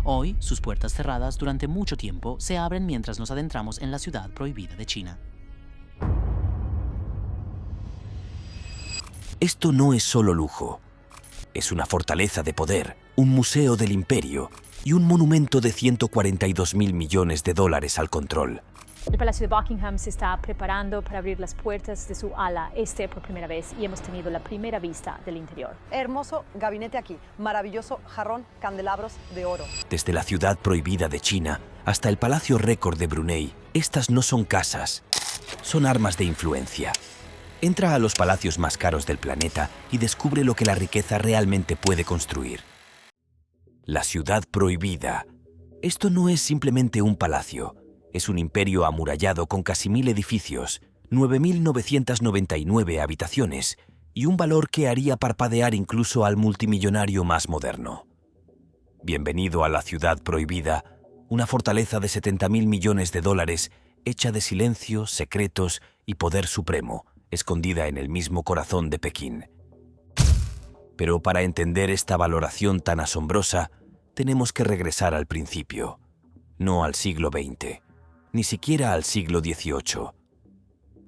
Hoy, sus puertas cerradas durante mucho tiempo se abren mientras nos adentramos en la ciudad prohibida de China. Esto no es solo lujo. Es una fortaleza de poder, un museo del imperio y un monumento de 142.000 millones de dólares al control. El Palacio de Buckingham se está preparando para abrir las puertas de su ala este por primera vez y hemos tenido la primera vista del interior. Hermoso gabinete aquí, maravilloso jarrón, candelabros de oro. Desde la ciudad prohibida de China hasta el Palacio Récord de Brunei, estas no son casas, son armas de influencia. Entra a los palacios más caros del planeta y descubre lo que la riqueza realmente puede construir. La ciudad prohibida. Esto no es simplemente un palacio. Es un imperio amurallado con casi 1000 edificios, 9.999 habitaciones y un valor que haría parpadear incluso al multimillonario más moderno. Bienvenido a la ciudad prohibida, una fortaleza de 70.000 millones de dólares hecha de silencio, secretos y poder supremo, escondida en el mismo corazón de Pekín. Pero para entender esta valoración tan asombrosa, tenemos que regresar al principio, no al siglo XX. Ni siquiera al siglo XVIII.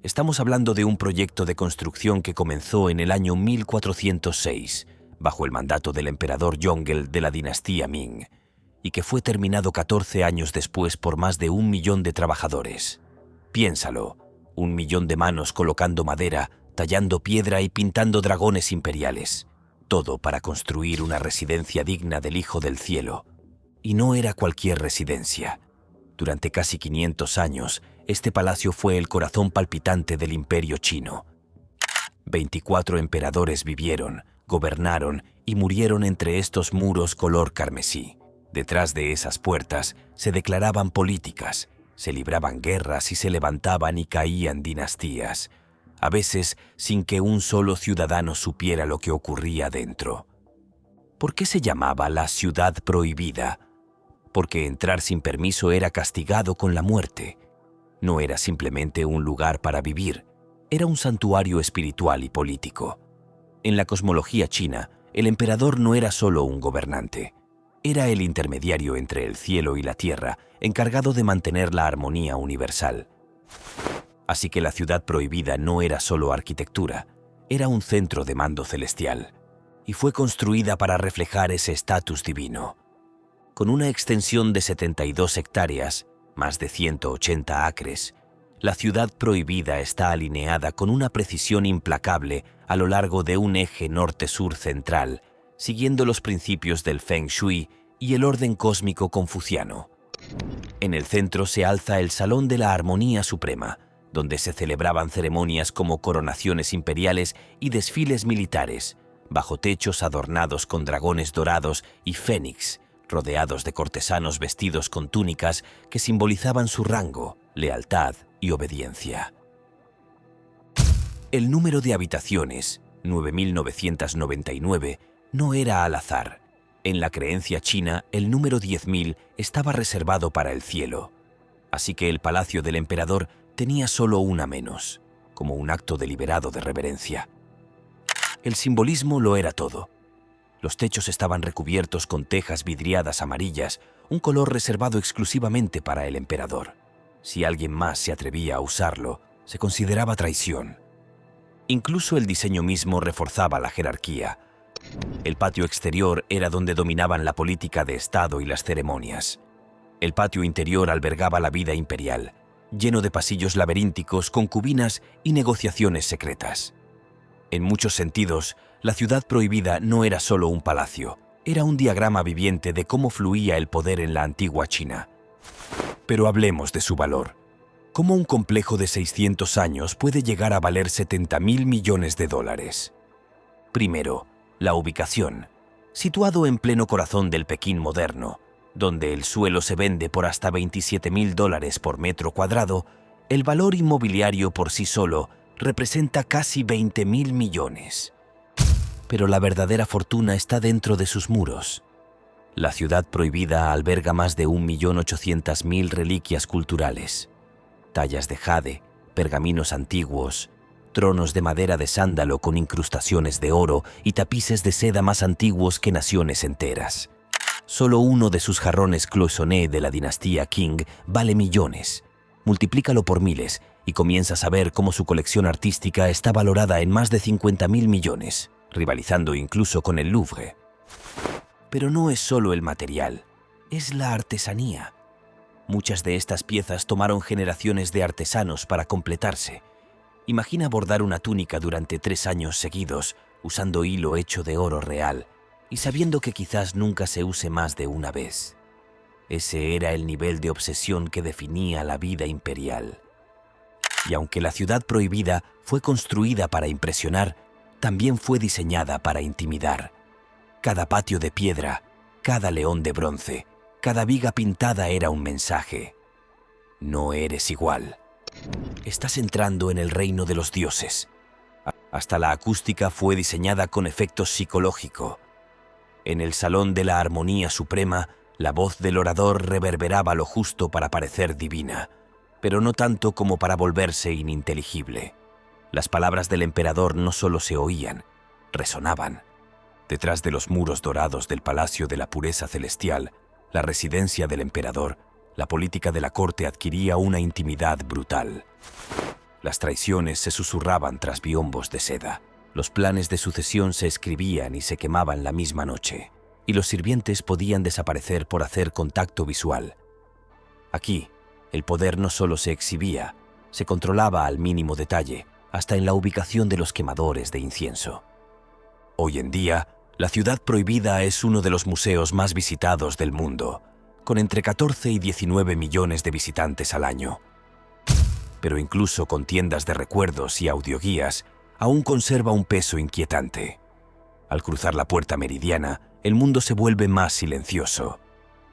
Estamos hablando de un proyecto de construcción que comenzó en el año 1406, bajo el mandato del emperador Yongle de la dinastía Ming, y que fue terminado 14 años después por más de 1 millón de trabajadores. Piénsalo, 1 millón de manos colocando madera, tallando piedra y pintando dragones imperiales. Todo para construir una residencia digna del Hijo del Cielo. Y no era cualquier residencia. Durante casi 500 años, este palacio fue el corazón palpitante del imperio chino. 24 emperadores vivieron, gobernaron y murieron entre estos muros color carmesí. Detrás de esas puertas se declaraban políticas, se libraban guerras y se levantaban y caían dinastías, a veces sin que un solo ciudadano supiera lo que ocurría dentro. ¿Por qué se llamaba la ciudad prohibida? Porque entrar sin permiso era castigado con la muerte. No era simplemente un lugar para vivir, era un santuario espiritual y político. En la cosmología china, el emperador no era solo un gobernante, era el intermediario entre el cielo y la tierra, encargado de mantener la armonía universal. Así que la ciudad prohibida no era solo arquitectura, era un centro de mando celestial, y fue construida para reflejar ese estatus divino. Con una extensión de 72 hectáreas, más de 180 acres, la ciudad prohibida está alineada con una precisión implacable a lo largo de un eje norte-sur central, siguiendo los principios del Feng Shui y el orden cósmico confuciano. En el centro se alza el Salón de la Armonía Suprema, donde se celebraban ceremonias como coronaciones imperiales y desfiles militares, bajo techos adornados con dragones dorados y fénix, rodeados de cortesanos vestidos con túnicas que simbolizaban su rango, lealtad y obediencia. El número de habitaciones, 9.999, no era al azar. En la creencia china, el número 10.000 estaba reservado para el cielo, así que el palacio del emperador tenía solo una menos, como un acto deliberado de reverencia. El simbolismo lo era todo. Los techos estaban recubiertos con tejas vidriadas amarillas, un color reservado exclusivamente para el emperador. Si alguien más se atrevía a usarlo, se consideraba traición. Incluso el diseño mismo reforzaba la jerarquía. El patio exterior era donde dominaban la política de Estado y las ceremonias. El patio interior albergaba la vida imperial, lleno de pasillos laberínticos, concubinas y negociaciones secretas. En muchos sentidos, la ciudad prohibida no era solo un palacio, era un diagrama viviente de cómo fluía el poder en la antigua China. Pero hablemos de su valor. ¿Cómo un complejo de 600 años puede llegar a valer 70.000 millones de dólares? Primero, la ubicación. Situado en pleno corazón del Pekín moderno, donde el suelo se vende por hasta 27.000 dólares por metro cuadrado, el valor inmobiliario por sí solo representa casi 20.000 millones. Pero la verdadera fortuna está dentro de sus muros. La ciudad prohibida alberga más de 1.800.000 reliquias culturales. Tallas de jade, pergaminos antiguos, tronos de madera de sándalo con incrustaciones de oro y tapices de seda más antiguos que naciones enteras. Solo uno de sus jarrones cloisonnés de la dinastía Qing vale millones. Multiplícalo por miles y comienzas a ver cómo su colección artística está valorada en más de 50.000 millones, rivalizando incluso con el Louvre. Pero no es solo el material, es la artesanía. Muchas de estas piezas tomaron generaciones de artesanos para completarse. Imagina bordar una túnica durante 3 años seguidos, usando hilo hecho de oro real, y sabiendo que quizás nunca se use más de una vez. Ese era el nivel de obsesión que definía la vida imperial. Y aunque la ciudad prohibida fue construida para impresionar, también fue diseñada para intimidar. Cada patio de piedra, cada león de bronce, cada viga pintada era un mensaje. No eres igual. Estás entrando en el reino de los dioses. Hasta la acústica fue diseñada con efecto psicológico. En el Salón de la Armonía Suprema, la voz del orador reverberaba lo justo para parecer divina, pero no tanto como para volverse ininteligible. Las palabras del emperador no solo se oían, resonaban. Detrás de los muros dorados del Palacio de la Pureza Celestial, la residencia del emperador, la política de la corte adquiría una intimidad brutal. Las traiciones se susurraban tras biombos de seda. Los planes de sucesión se escribían y se quemaban la misma noche, y los sirvientes podían desaparecer por hacer contacto visual. Aquí, el poder no solo se exhibía, se controlaba al mínimo detalle, hasta en la ubicación de los quemadores de incienso. Hoy en día, la ciudad prohibida es uno de los museos más visitados del mundo, con entre 14 y 19 millones de visitantes al año. Pero incluso con tiendas de recuerdos y audioguías, aún conserva un peso inquietante. Al cruzar la puerta meridiana, el mundo se vuelve más silencioso.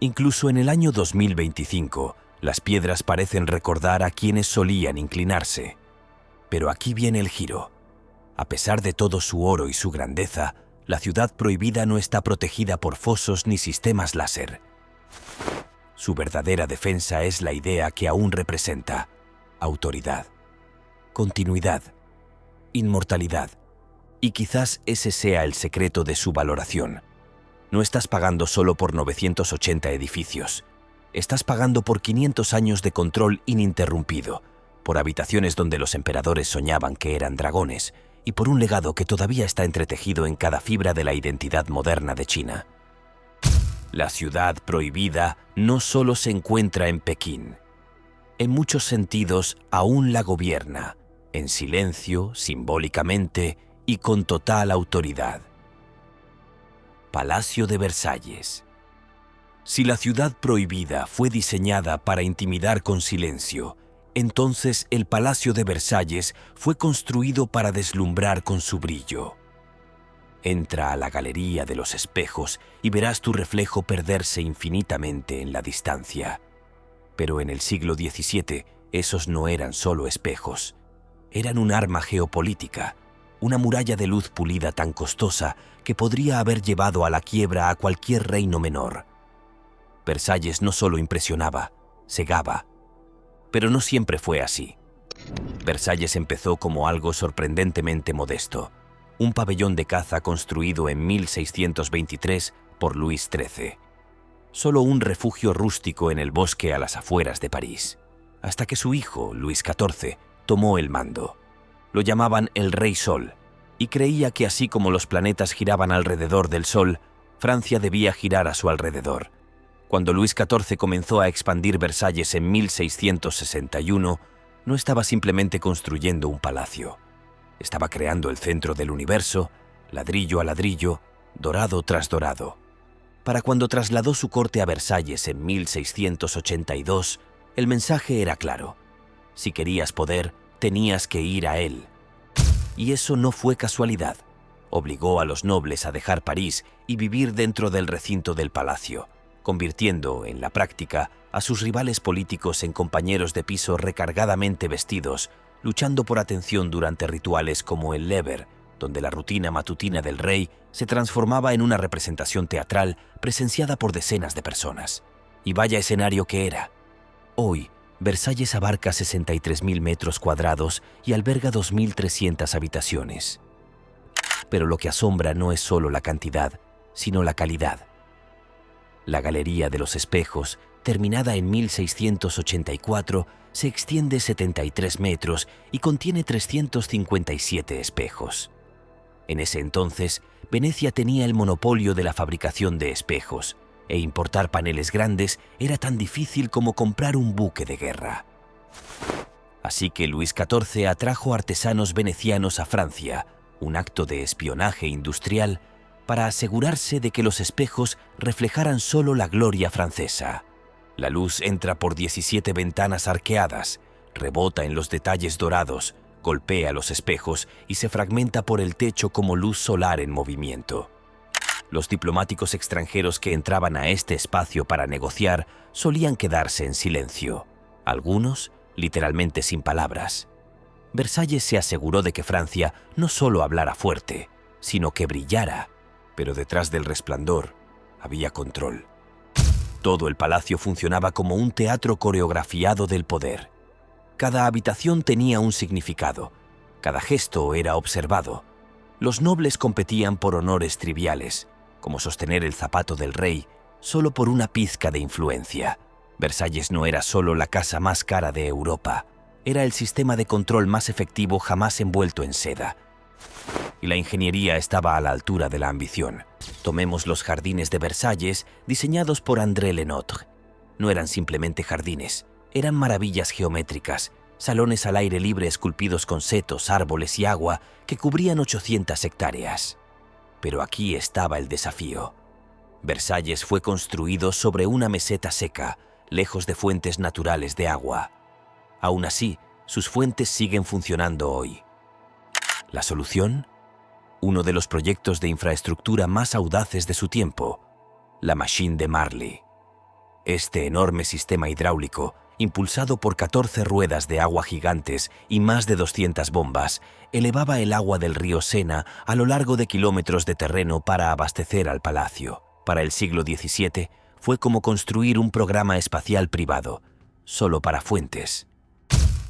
Incluso en el año 2025, las piedras parecen recordar a quienes solían inclinarse. Pero aquí viene el giro. A pesar de todo su oro y su grandeza, la ciudad prohibida no está protegida por fosos ni sistemas láser. Su verdadera defensa es la idea que aún representa: autoridad, continuidad, inmortalidad. Y quizás ese sea el secreto de su valoración. No estás pagando solo por 980 edificios. Estás pagando por 500 años de control ininterrumpido, por habitaciones donde los emperadores soñaban que eran dragones, y por un legado que todavía está entretejido en cada fibra de la identidad moderna de China. La ciudad prohibida no solo se encuentra en Pekín. En muchos sentidos, aún la gobierna, en silencio, simbólicamente y con total autoridad. Palacio de Versalles. Si la ciudad prohibida fue diseñada para intimidar con silencio, entonces el Palacio de Versalles fue construido para deslumbrar con su brillo. Entra a la galería de los espejos y verás tu reflejo perderse infinitamente en la distancia. Pero en el siglo XVII, esos no eran solo espejos. Eran un arma geopolítica, una muralla de luz pulida tan costosa que podría haber llevado a la quiebra a cualquier reino menor. Versalles no solo impresionaba, cegaba. Pero no siempre fue así. Versalles empezó como algo sorprendentemente modesto, un pabellón de caza construido en 1623 por Luis XIII. Solo un refugio rústico en el bosque a las afueras de París, hasta que su hijo, Luis XIV, tomó el mando. Lo llamaban el Rey Sol, y creía que así como los planetas giraban alrededor del Sol, Francia debía girar a su alrededor. Cuando Luis XIV comenzó a expandir Versalles en 1661, no estaba simplemente construyendo un palacio. Estaba creando el centro del universo, ladrillo a ladrillo, dorado tras dorado. Para cuando trasladó su corte a Versalles en 1682, el mensaje era claro. Si querías poder, tenías que ir a él. Y eso no fue casualidad. Obligó a los nobles a dejar París y vivir dentro del recinto del palacio, convirtiendo, en la práctica, a sus rivales políticos en compañeros de piso recargadamente vestidos, luchando por atención durante rituales como el Lever, donde la rutina matutina del rey se transformaba en una representación teatral presenciada por decenas de personas. Y vaya escenario que era. Hoy, Versalles abarca 63.000 metros cuadrados y alberga 2.300 habitaciones. Pero lo que asombra no es solo la cantidad, sino la calidad. La Galería de los Espejos, terminada en 1684, se extiende 73 metros y contiene 357 espejos. En ese entonces, Venecia tenía el monopolio de la fabricación de espejos, e importar paneles grandes era tan difícil como comprar un buque de guerra. Así que Luis XIV atrajo artesanos venecianos a Francia, un acto de espionaje industrial, para asegurarse de que los espejos reflejaran solo la gloria francesa. La luz entra por 17 ventanas arqueadas, rebota en los detalles dorados, golpea los espejos y se fragmenta por el techo como luz solar en movimiento. Los diplomáticos extranjeros que entraban a este espacio para negociar solían quedarse en silencio, algunos literalmente sin palabras. Versalles se aseguró de que Francia no solo hablara fuerte, sino que brillara, pero detrás del resplandor había control. Todo el palacio funcionaba como un teatro coreografiado del poder. Cada habitación tenía un significado, cada gesto era observado. Los nobles competían por honores triviales, como sostener el zapato del rey, solo por una pizca de influencia. Versalles no era solo la casa más cara de Europa, era el sistema de control más efectivo jamás envuelto en seda. Y la ingeniería estaba a la altura de la ambición. Tomemos los jardines de Versalles, diseñados por André Lenotre. No eran simplemente jardines, eran maravillas geométricas, salones al aire libre esculpidos con setos, árboles y agua que cubrían 800 hectáreas. Pero aquí estaba el desafío. Versalles fue construido sobre una meseta seca, lejos de fuentes naturales de agua. Aún así, sus fuentes siguen funcionando hoy. ¿La solución? Uno de los proyectos de infraestructura más audaces de su tiempo, la Machine de Marly. Este enorme sistema hidráulico, impulsado por 14 ruedas de agua gigantes y más de 200 bombas, elevaba el agua del río Sena a lo largo de kilómetros de terreno para abastecer al palacio. Para el siglo XVII, fue como construir un programa espacial privado, solo para fuentes.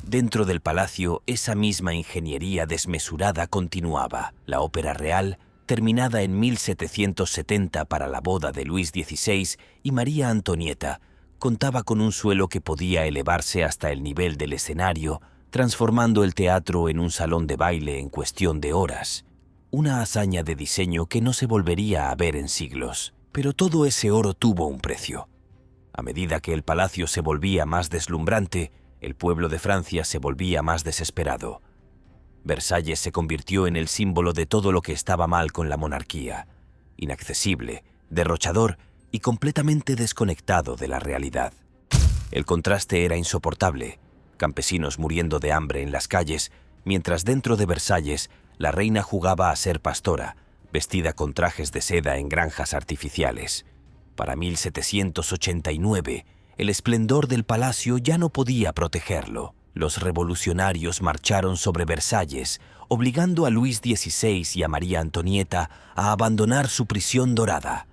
Dentro del palacio, esa misma ingeniería desmesurada continuaba. La Ópera Real, terminada en 1770 para la boda de Luis XVI y María Antonieta, contaba con un suelo que podía elevarse hasta el nivel del escenario, transformando el teatro en un salón de baile en cuestión de horas. Una hazaña de diseño que no se volvería a ver en siglos. Pero todo ese oro tuvo un precio. A medida que el palacio se volvía más deslumbrante, el pueblo de Francia se volvía más desesperado. Versalles se convirtió en el símbolo de todo lo que estaba mal con la monarquía, inaccesible, derrochador y completamente desconectado de la realidad. El contraste era insoportable, campesinos muriendo de hambre en las calles, mientras dentro de Versalles la reina jugaba a ser pastora, vestida con trajes de seda en granjas artificiales. Para 1789, el esplendor del palacio ya no podía protegerlo. Los revolucionarios marcharon sobre Versalles, obligando a Luis XVI y a María Antonieta a abandonar su prisión dorada.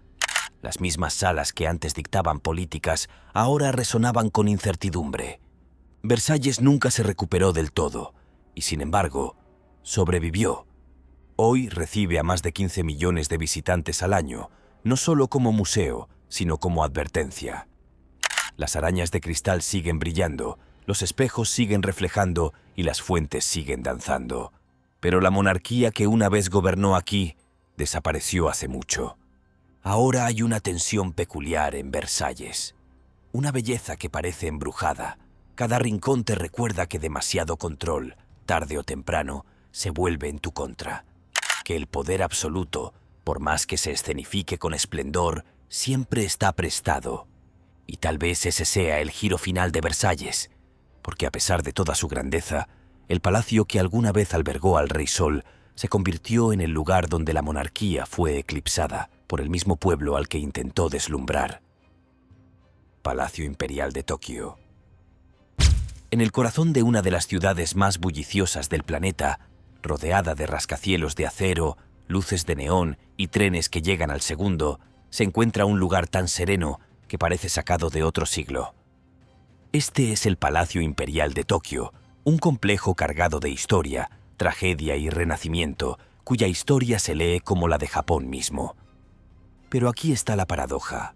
Las mismas salas que antes dictaban políticas ahora resonaban con incertidumbre. Versalles nunca se recuperó del todo, y sin embargo, sobrevivió. Hoy recibe a más de 15 millones de visitantes al año, no solo como museo, sino como advertencia. Las arañas de cristal siguen brillando, los espejos siguen reflejando y las fuentes siguen danzando. Pero la monarquía que una vez gobernó aquí desapareció hace mucho. Ahora hay una tensión peculiar en Versalles, una belleza que parece embrujada. Cada rincón te recuerda que demasiado control, tarde o temprano, se vuelve en tu contra. Que el poder absoluto, por más que se escenifique con esplendor, siempre está prestado. Y tal vez ese sea el giro final de Versalles, porque a pesar de toda su grandeza, el palacio que alguna vez albergó al Rey Sol se convirtió en el lugar donde la monarquía fue eclipsada por el mismo pueblo al que intentó deslumbrar. Palacio Imperial de Tokio. En el corazón de una de las ciudades más bulliciosas del planeta, rodeada de rascacielos de acero, luces de neón y trenes que llegan al segundo, se encuentra un lugar tan sereno que parece sacado de otro siglo. Este es el Palacio Imperial de Tokio, un complejo cargado de historia, tragedia y renacimiento, cuya historia se lee como la de Japón mismo. Pero aquí está la paradoja.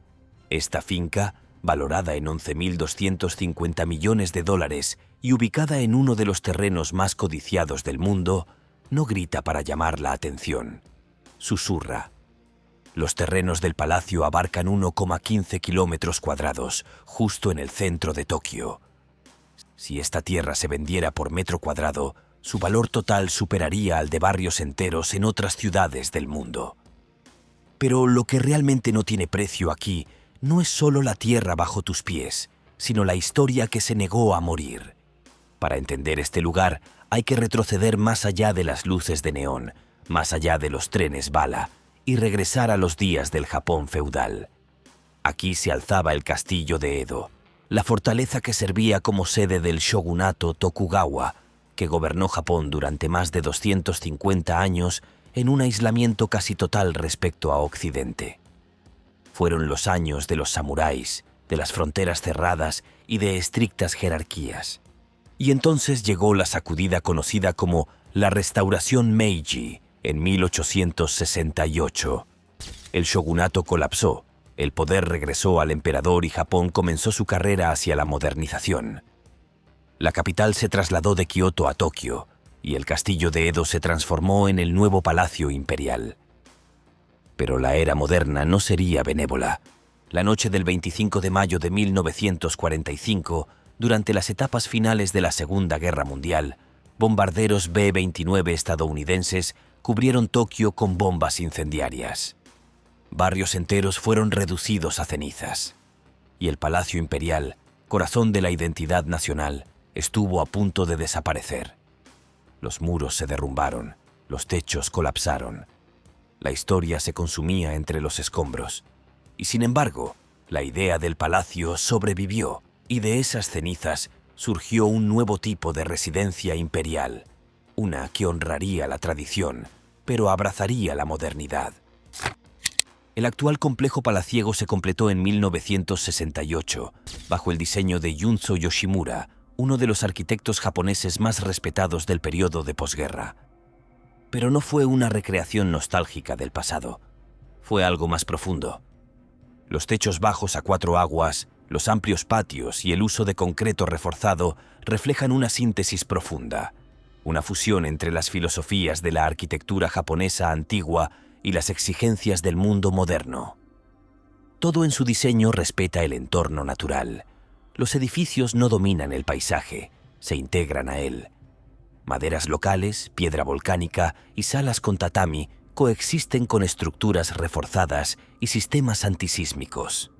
Esta finca, valorada en 11.250 millones de dólares y ubicada en uno de los terrenos más codiciados del mundo, no grita para llamar la atención. Susurra. Los terrenos del palacio abarcan 1,15 kilómetros cuadrados, justo en el centro de Tokio. Si esta tierra se vendiera por metro cuadrado, su valor total superaría al de barrios enteros en otras ciudades del mundo. Pero lo que realmente no tiene precio aquí no es solo la tierra bajo tus pies, sino la historia que se negó a morir. Para entender este lugar, hay que retroceder más allá de las luces de neón, más allá de los trenes bala, y regresar a los días del Japón feudal. Aquí se alzaba el castillo de Edo, la fortaleza que servía como sede del shogunato Tokugawa, que gobernó Japón durante más de 250 años en un aislamiento casi total respecto a Occidente. Fueron los años de los samuráis, de las fronteras cerradas y de estrictas jerarquías. Y entonces llegó la sacudida conocida como la Restauración Meiji en 1868. El shogunato colapsó, el poder regresó al emperador y Japón comenzó su carrera hacia la modernización. La capital se trasladó de Kioto a Tokio y el castillo de Edo se transformó en el nuevo palacio imperial. Pero la era moderna no sería benévola. La noche del 25 de mayo de 1945, durante las etapas finales de la Segunda Guerra Mundial, bombarderos B-29 estadounidenses cubrieron Tokio con bombas incendiarias. Barrios enteros fueron reducidos a cenizas. Y el Palacio Imperial, corazón de la identidad nacional, estuvo a punto de desaparecer. Los muros se derrumbaron, los techos colapsaron. La historia se consumía entre los escombros. Y sin embargo, la idea del palacio sobrevivió, y de esas cenizas surgió un nuevo tipo de residencia imperial, una que honraría la tradición, pero abrazaría la modernidad. El actual complejo palaciego se completó en 1968, bajo el diseño de Junzo Yoshimura, uno de los arquitectos japoneses más respetados del periodo de posguerra. Pero no fue una recreación nostálgica del pasado, fue algo más profundo. Los techos bajos a cuatro aguas, los amplios patios y el uso de concreto reforzado reflejan una síntesis profunda, una fusión entre las filosofías de la arquitectura japonesa antigua y las exigencias del mundo moderno. Todo en su diseño respeta el entorno natural. Los edificios no dominan el paisaje, se integran a él. Maderas locales, piedra volcánica y salas con tatami coexisten con estructuras reforzadas y sistemas antisísmicos.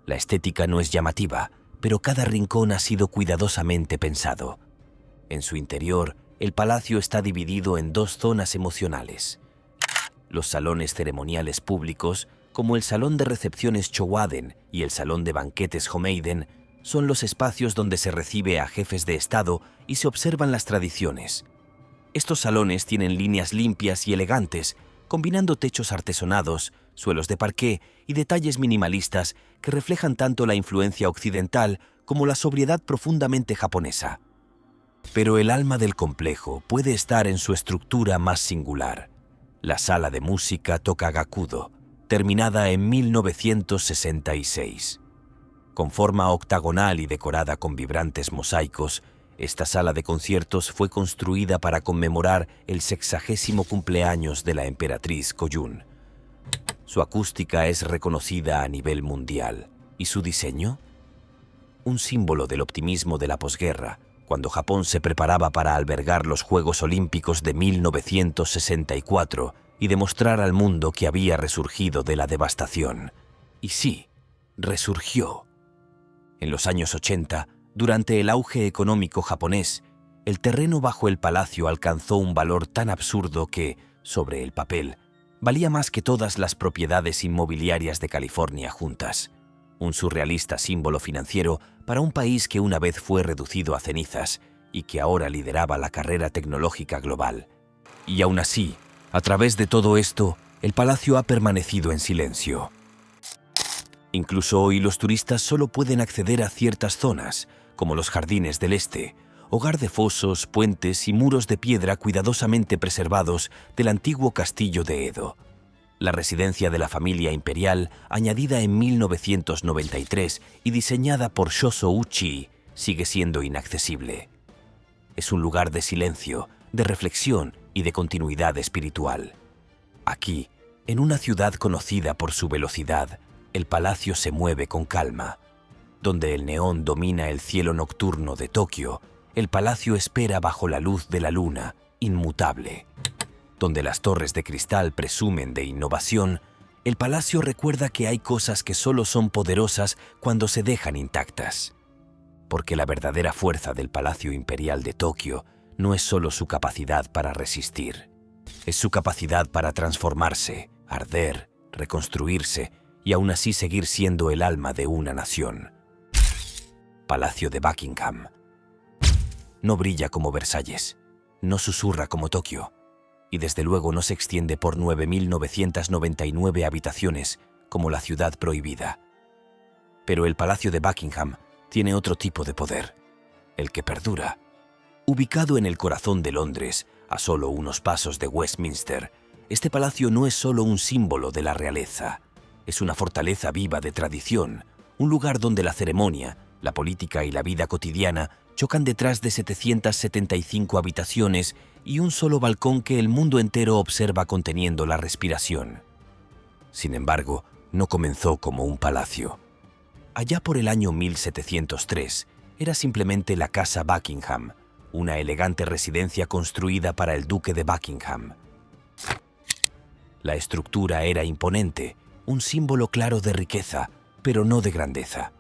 La estética no es llamativa, pero cada rincón ha sido cuidadosamente pensado. En su interior, el palacio está dividido en dos zonas emocionales. Los salones ceremoniales públicos, como el salón de recepciones Chowaden y el salón de banquetes Homeiden, son los espacios donde se recibe a jefes de Estado y se observan las tradiciones. Estos salones tienen líneas limpias y elegantes, combinando techos artesonados, suelos de parqué y detalles minimalistas que reflejan tanto la influencia occidental como la sobriedad profundamente japonesa. Pero el alma del complejo puede estar en su estructura más singular, la sala de música Tokagakudo, terminada en 1966. Con forma octagonal y decorada con vibrantes mosaicos, esta sala de conciertos fue construida para conmemorar el 60º cumpleaños de la emperatriz Kōjun. Su acústica es reconocida a nivel mundial. ¿Y su diseño? Un símbolo del optimismo de la posguerra, cuando Japón se preparaba para albergar los Juegos Olímpicos de 1964 y demostrar al mundo que había resurgido de la devastación. Y sí, resurgió. En los años 80, durante el auge económico japonés, el terreno bajo el palacio alcanzó un valor tan absurdo que, sobre el papel, valía más que todas las propiedades inmobiliarias de California juntas. Un surrealista símbolo financiero para un país que una vez fue reducido a cenizas y que ahora lideraba la carrera tecnológica global. Y aún así, a través de todo esto, el palacio ha permanecido en silencio. Incluso hoy los turistas solo pueden acceder a ciertas zonas, como los Jardines del Este, hogar de fosos, puentes y muros de piedra cuidadosamente preservados del antiguo castillo de Edo. La residencia de la familia imperial, añadida en 1993 y diseñada por Shoso Uchi, sigue siendo inaccesible. Es un lugar de silencio, de reflexión y de continuidad espiritual. Aquí, en una ciudad conocida por su velocidad, el palacio se mueve con calma. Donde el neón domina el cielo nocturno de Tokio, el palacio espera bajo la luz de la luna, inmutable. Donde las torres de cristal presumen de innovación, el palacio recuerda que hay cosas que solo son poderosas cuando se dejan intactas. Porque la verdadera fuerza del Palacio Imperial de Tokio no es solo su capacidad para resistir, es su capacidad para transformarse, arder, reconstruirse y aún así seguir siendo el alma de una nación. Palacio de Buckingham. No brilla como Versalles, no susurra como Tokio, y desde luego no se extiende por 9.999 habitaciones como la Ciudad Prohibida. Pero el Palacio de Buckingham tiene otro tipo de poder, el que perdura. Ubicado en el corazón de Londres, a solo unos pasos de Westminster, este palacio no es solo un símbolo de la realeza, es una fortaleza viva de tradición, un lugar donde la ceremonia, la política y la vida cotidiana chocan detrás de 775 habitaciones y un solo balcón que el mundo entero observa conteniendo la respiración. Sin embargo, no comenzó como un palacio. Allá por el año 1703, era simplemente la Casa Buckingham, una elegante residencia construida para el duque de Buckingham. La estructura era imponente, un símbolo claro de riqueza, pero no de grandeza.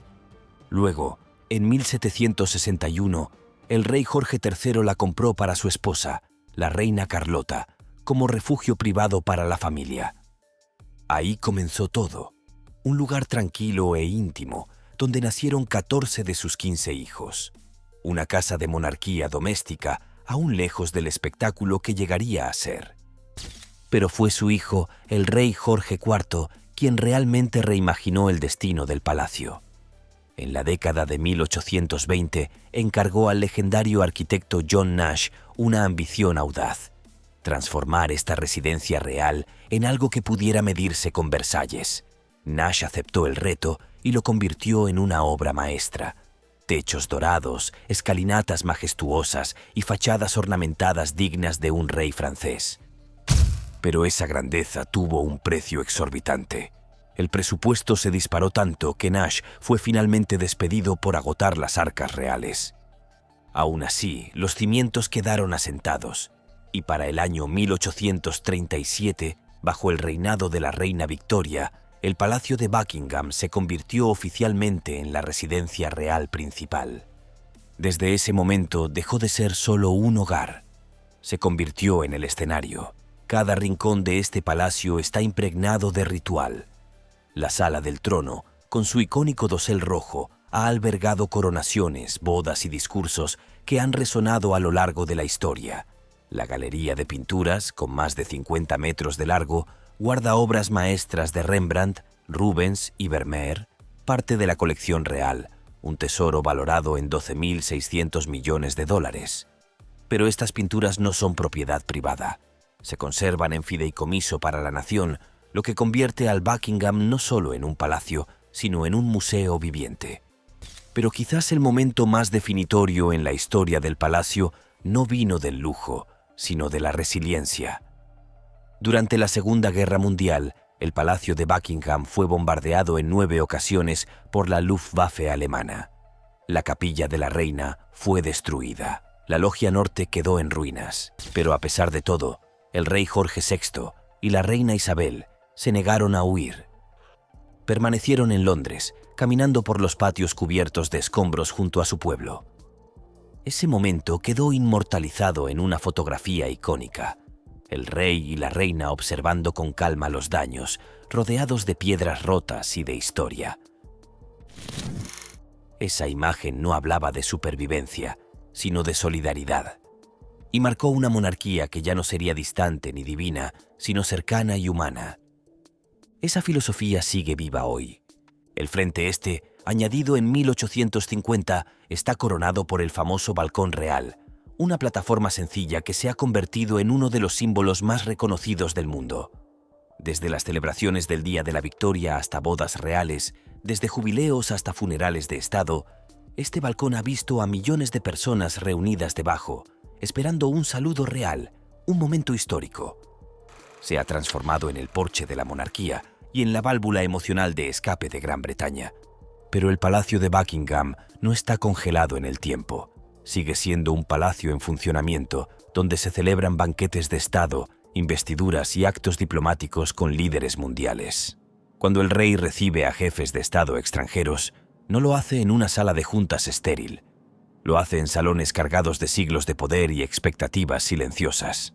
Luego, en 1761, el rey Jorge III la compró para su esposa, la reina Carlota, como refugio privado para la familia. Ahí comenzó todo, un lugar tranquilo e íntimo, donde nacieron 14 de sus 15 hijos. Una casa de monarquía doméstica, aún lejos del espectáculo que llegaría a ser. Pero fue su hijo, el rey Jorge IV, quien realmente reimaginó el destino del palacio. En la década de 1820 encargó al legendario arquitecto John Nash una ambición audaz: transformar esta residencia real en algo que pudiera medirse con Versalles. Nash aceptó el reto y lo convirtió en una obra maestra. Techos dorados, escalinatas majestuosas y fachadas ornamentadas dignas de un rey francés. Pero esa grandeza tuvo un precio exorbitante. El presupuesto se disparó tanto que Nash fue finalmente despedido por agotar las arcas reales. Aún así, los cimientos quedaron asentados, y para el año 1837, bajo el reinado de la reina Victoria, el Palacio de Buckingham se convirtió oficialmente en la residencia real principal. Desde ese momento dejó de ser solo un hogar. Se convirtió en el escenario. Cada rincón de este palacio está impregnado de ritual. La sala del trono, con su icónico dosel rojo, ha albergado coronaciones, bodas y discursos que han resonado a lo largo de la historia. La galería de pinturas, con más de 50 metros de largo, guarda obras maestras de Rembrandt, Rubens y Vermeer, parte de la colección real, un tesoro valorado en 12.600 millones de dólares. Pero estas pinturas no son propiedad privada. Se conservan en fideicomiso para la nación, lo que convierte al Buckingham no solo en un palacio, sino en un museo viviente. Pero quizás el momento más definitorio en la historia del palacio no vino del lujo, sino de la resiliencia. Durante la Segunda Guerra Mundial, el Palacio de Buckingham fue bombardeado en 9 ocasiones por la Luftwaffe alemana. La capilla de la reina fue destruida. La logia norte quedó en ruinas. Pero a pesar de todo, el rey Jorge VI y la reina Isabel se negaron a huir. Permanecieron en Londres, caminando por los patios cubiertos de escombros junto a su pueblo. Ese momento quedó inmortalizado en una fotografía icónica. El rey y la reina observando con calma los daños, rodeados de piedras rotas y de historia. Esa imagen no hablaba de supervivencia, sino de solidaridad. Y marcó una monarquía que ya no sería distante ni divina, sino cercana y humana. Esa filosofía sigue viva hoy. El frente este, añadido en 1850, está coronado por el famoso Balcón Real, una plataforma sencilla que se ha convertido en uno de los símbolos más reconocidos del mundo. Desde las celebraciones del Día de la Victoria hasta bodas reales, desde jubileos hasta funerales de Estado, este balcón ha visto a millones de personas reunidas debajo, esperando un saludo real, un momento histórico. Se ha transformado en el porche de la monarquía y en la válvula emocional de escape de Gran Bretaña. Pero el Palacio de Buckingham no está congelado en el tiempo. Sigue siendo un palacio en funcionamiento donde se celebran banquetes de Estado, investiduras y actos diplomáticos con líderes mundiales. Cuando el rey recibe a jefes de Estado extranjeros, no lo hace en una sala de juntas estéril. Lo hace en salones cargados de siglos de poder y expectativas silenciosas.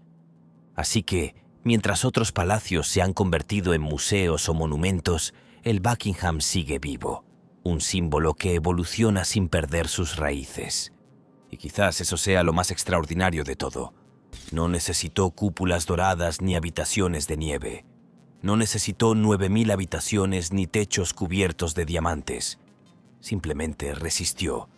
Así que, mientras otros palacios se han convertido en museos o monumentos, el Buckingham sigue vivo, un símbolo que evoluciona sin perder sus raíces. Y quizás eso sea lo más extraordinario de todo. No necesitó cúpulas doradas ni habitaciones de nieve. No necesitó 9.000 habitaciones ni techos cubiertos de diamantes. Simplemente resistió.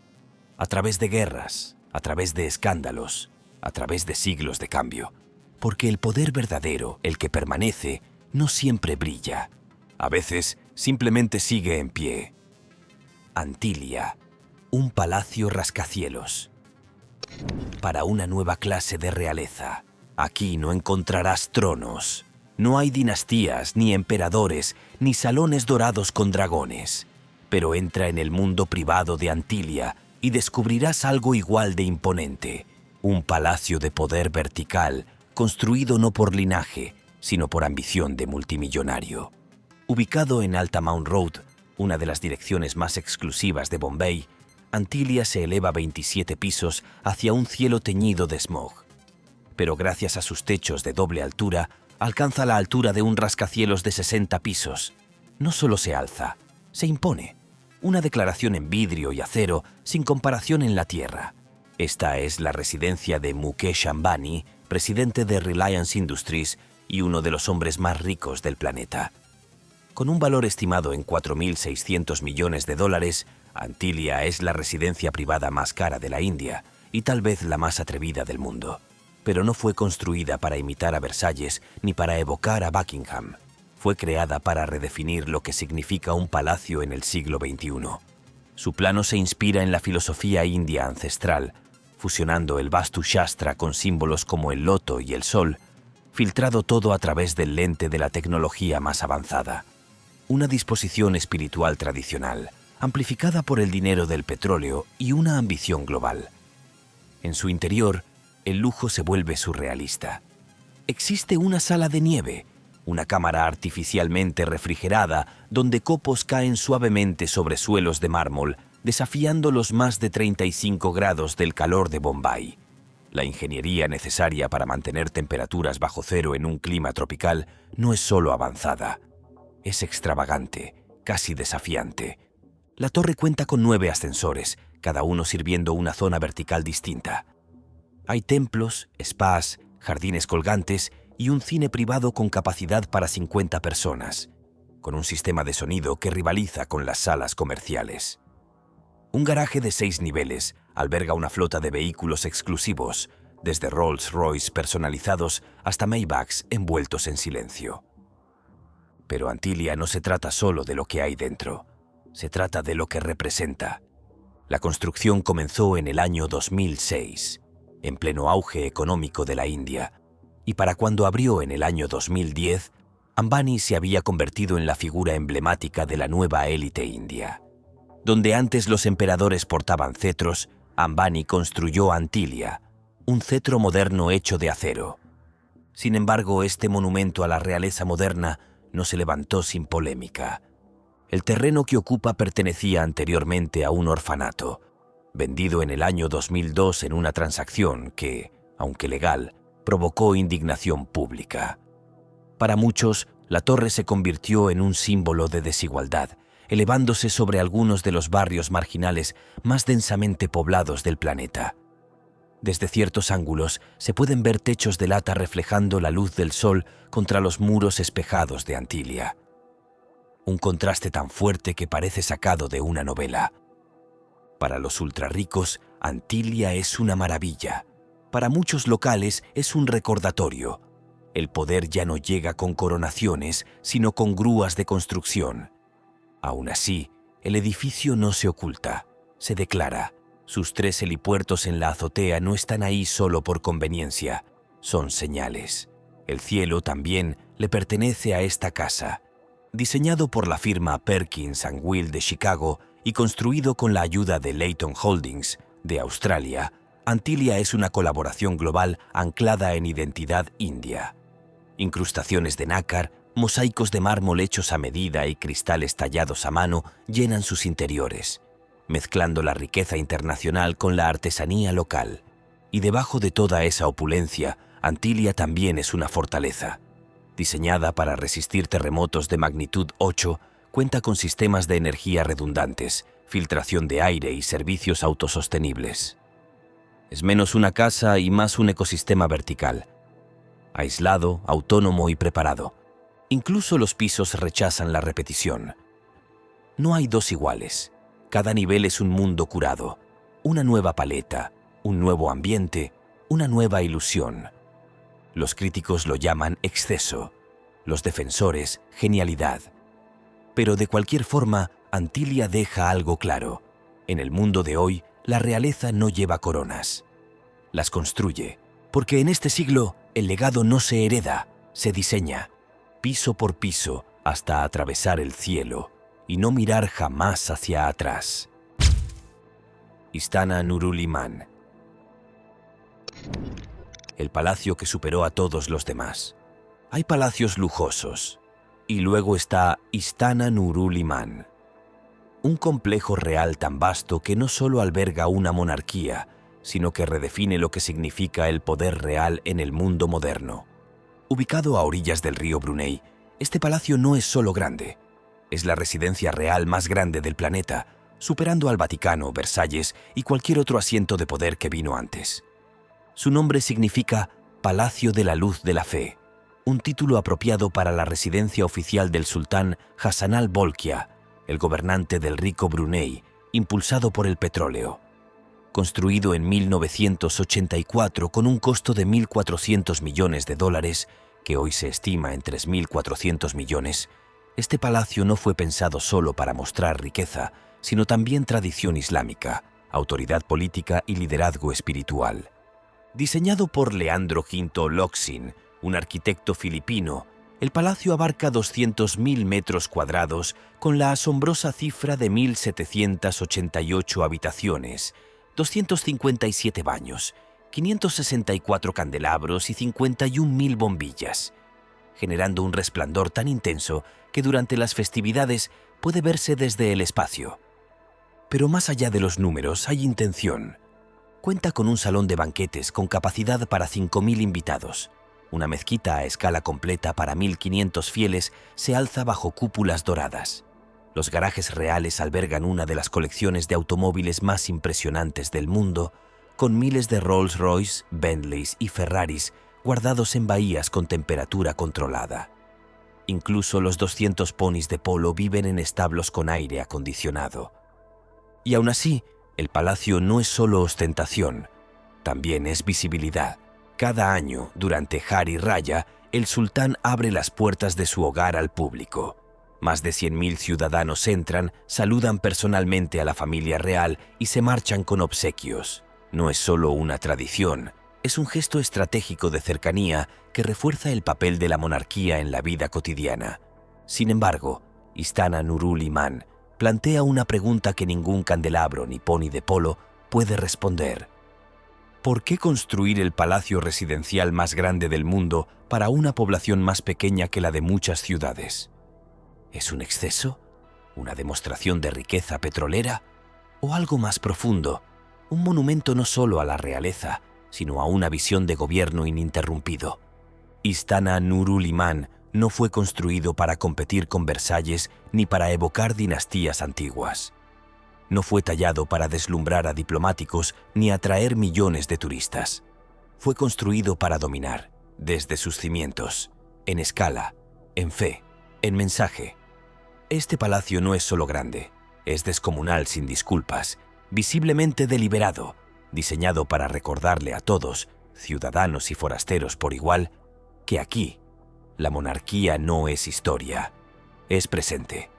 A través de guerras, a través de escándalos, a través de siglos de cambio. Porque el poder verdadero, el que permanece, no siempre brilla. A veces simplemente sigue en pie. Antilia, un palacio rascacielos. Para una nueva clase de realeza. Aquí no encontrarás tronos. No hay dinastías, ni emperadores, ni salones dorados con dragones. Pero entra en el mundo privado de Antilia y descubrirás algo igual de imponente. Un palacio de poder vertical, construido no por linaje, sino por ambición de multimillonario. Ubicado en Altamount Road, una de las direcciones más exclusivas de Bombay, Antilia se eleva 27 pisos hacia un cielo teñido de smog. Pero gracias a sus techos de doble altura, alcanza la altura de un rascacielos de 60 pisos. No solo se alza, se impone. Una declaración en vidrio y acero sin comparación en la tierra. Esta es la residencia de Mukesh Ambani, presidente de Reliance Industries y uno de los hombres más ricos del planeta. Con un valor estimado en 4.600 millones de dólares, Antilia es la residencia privada más cara de la India y tal vez la más atrevida del mundo. Pero no fue construida para imitar a Versalles ni para evocar a Buckingham. Fue creada para redefinir lo que significa un palacio en el siglo XXI. Su plano se inspira en la filosofía india ancestral, fusionando el Vastu Shastra con símbolos como el loto y el sol, filtrado todo a través del lente de la tecnología más avanzada. Una disposición espiritual tradicional, amplificada por el dinero del petróleo y una ambición global. En su interior, el lujo se vuelve surrealista. Existe una sala de nieve, una cámara artificialmente refrigerada donde copos caen suavemente sobre suelos de mármol, desafiando los más de 35 grados del calor de Bombay. La ingeniería necesaria para mantener temperaturas bajo cero en un clima tropical no es solo avanzada, es extravagante, casi desafiante. La torre cuenta con 9 ascensores, cada uno sirviendo una zona vertical distinta. Hay templos, spas, jardines colgantes y un cine privado con capacidad para 50 personas, con un sistema de sonido que rivaliza con las salas comerciales. Un garaje de 6 niveles alberga una flota de vehículos exclusivos, desde Rolls-Royce personalizados hasta Maybachs envueltos en silencio. Pero Antilia no se trata solo de lo que hay dentro, se trata de lo que representa. La construcción comenzó en el año 2006, en pleno auge económico de la India, y para cuando abrió en el año 2010, Ambani se había convertido en la figura emblemática de la nueva élite india. Donde antes los emperadores portaban cetros, Ambani construyó Antilia, un cetro moderno hecho de acero. Sin embargo, este monumento a la realeza moderna no se levantó sin polémica. El terreno que ocupa pertenecía anteriormente a un orfanato, vendido en el año 2002 en una transacción que, aunque legal, provocó indignación pública. Para muchos, la torre se convirtió en un símbolo de desigualdad, elevándose sobre algunos de los barrios marginales más densamente poblados del planeta. Desde ciertos ángulos se pueden ver techos de lata reflejando la luz del sol contra los muros espejados de Antilia. Un contraste tan fuerte que parece sacado de una novela. Para los ultrarricos, Antilia es una maravilla. Para muchos locales es un recordatorio. El poder ya no llega con coronaciones, sino con grúas de construcción. Aún así, el edificio no se oculta, se declara. Sus 3 helipuertos en la azotea no están ahí solo por conveniencia, son señales. El cielo también le pertenece a esta casa. Diseñado por la firma Perkins & Will de Chicago y construido con la ayuda de Leighton Holdings de Australia, Antilia es una colaboración global anclada en identidad india. Incrustaciones de nácar, mosaicos de mármol hechos a medida y cristales tallados a mano llenan sus interiores, mezclando la riqueza internacional con la artesanía local. Y debajo de toda esa opulencia, Antilia también es una fortaleza. Diseñada para resistir terremotos de magnitud 8, cuenta con sistemas de energía redundantes, filtración de aire y servicios autosostenibles. Es menos una casa y más un ecosistema vertical, aislado, autónomo y preparado. Incluso los pisos rechazan la repetición. No hay 2 iguales. Cada nivel es un mundo curado, una nueva paleta, un nuevo ambiente, una nueva ilusión. Los críticos lo llaman exceso, los defensores genialidad. Pero de cualquier forma, Antilia deja algo claro. En el mundo de hoy, la realeza no lleva coronas. Las construye, porque en este siglo el legado no se hereda, se diseña, piso por piso, hasta atravesar el cielo y no mirar jamás hacia atrás. Istana Nurul Iman. El palacio que superó a todos los demás. Hay palacios lujosos, y luego está Istana Nurul Iman, un complejo real tan vasto que no solo alberga una monarquía, sino que redefine lo que significa el poder real en el mundo moderno. Ubicado a orillas del río Brunei, este palacio no es solo grande, es la residencia real más grande del planeta, superando al Vaticano, Versalles y cualquier otro asiento de poder que vino antes. Su nombre significa Palacio de la Luz de la Fe, un título apropiado para la residencia oficial del sultán Hassanal Bolkiah, el gobernante del rico Brunei, impulsado por el petróleo. Construido en 1984 con un costo de $1.400 millones, que hoy se estima en 3.400 millones, este palacio no fue pensado solo para mostrar riqueza, sino también tradición islámica, autoridad política y liderazgo espiritual. Diseñado por Leandro Quinto Locsin, un arquitecto filipino, el palacio abarca 200.000 metros cuadrados con la asombrosa cifra de 1.788 habitaciones, 257 baños, 564 candelabros y 51.000 bombillas, generando un resplandor tan intenso que durante las festividades puede verse desde el espacio. Pero más allá de los números hay intención. Cuenta con un salón de banquetes con capacidad para 5.000 invitados. Una mezquita a escala completa para 1.500 fieles se alza bajo cúpulas doradas. Los garajes reales albergan una de las colecciones de automóviles más impresionantes del mundo, con miles de Rolls-Royce, Bentleys y Ferraris guardados en bahías con temperatura controlada. Incluso los 200 ponis de polo viven en establos con aire acondicionado. Y aún así, el palacio no es solo ostentación, también es visibilidad. Cada año, durante Hari Raya, el sultán abre las puertas de su hogar al público. Más de 100.000 ciudadanos entran, saludan personalmente a la familia real y se marchan con obsequios. No es solo una tradición, es un gesto estratégico de cercanía que refuerza el papel de la monarquía en la vida cotidiana. Sin embargo, Istana Nurul Iman plantea una pregunta que ningún candelabro ni pony de polo puede responder. ¿Por qué construir el palacio residencial más grande del mundo para una población más pequeña que la de muchas ciudades? ¿Es un exceso? ¿Una demostración de riqueza petrolera? ¿O algo más profundo? Un monumento no solo a la realeza, sino a una visión de gobierno ininterrumpido. Istana Nurul Iman no fue construido para competir con Versalles ni para evocar dinastías antiguas. No fue tallado para deslumbrar a diplomáticos ni atraer millones de turistas. Fue construido para dominar, desde sus cimientos, en escala, en fe, en mensaje. Este palacio no es solo grande, es descomunal sin disculpas, visiblemente deliberado, diseñado para recordarle a todos, ciudadanos y forasteros por igual, que aquí la monarquía no es historia, es presente.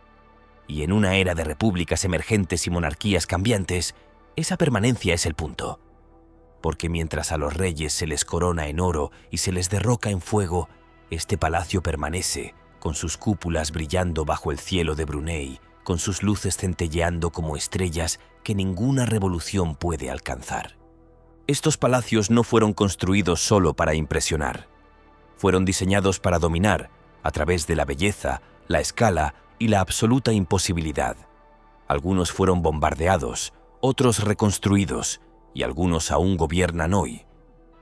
Y en una era de repúblicas emergentes y monarquías cambiantes, esa permanencia es el punto. Porque mientras a los reyes se les corona en oro y se les derroca en fuego, este palacio permanece, con sus cúpulas brillando bajo el cielo de Brunei, con sus luces centelleando como estrellas que ninguna revolución puede alcanzar. Estos palacios no fueron construidos solo para impresionar. Fueron diseñados para dominar, a través de la belleza, la escala y la absoluta imposibilidad. Algunos fueron bombardeados, otros reconstruidos, y algunos aún gobiernan hoy.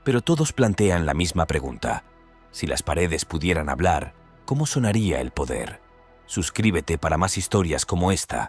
Pero todos plantean la misma pregunta. Si las paredes pudieran hablar, ¿cómo sonaría el poder? Suscríbete para más historias como esta.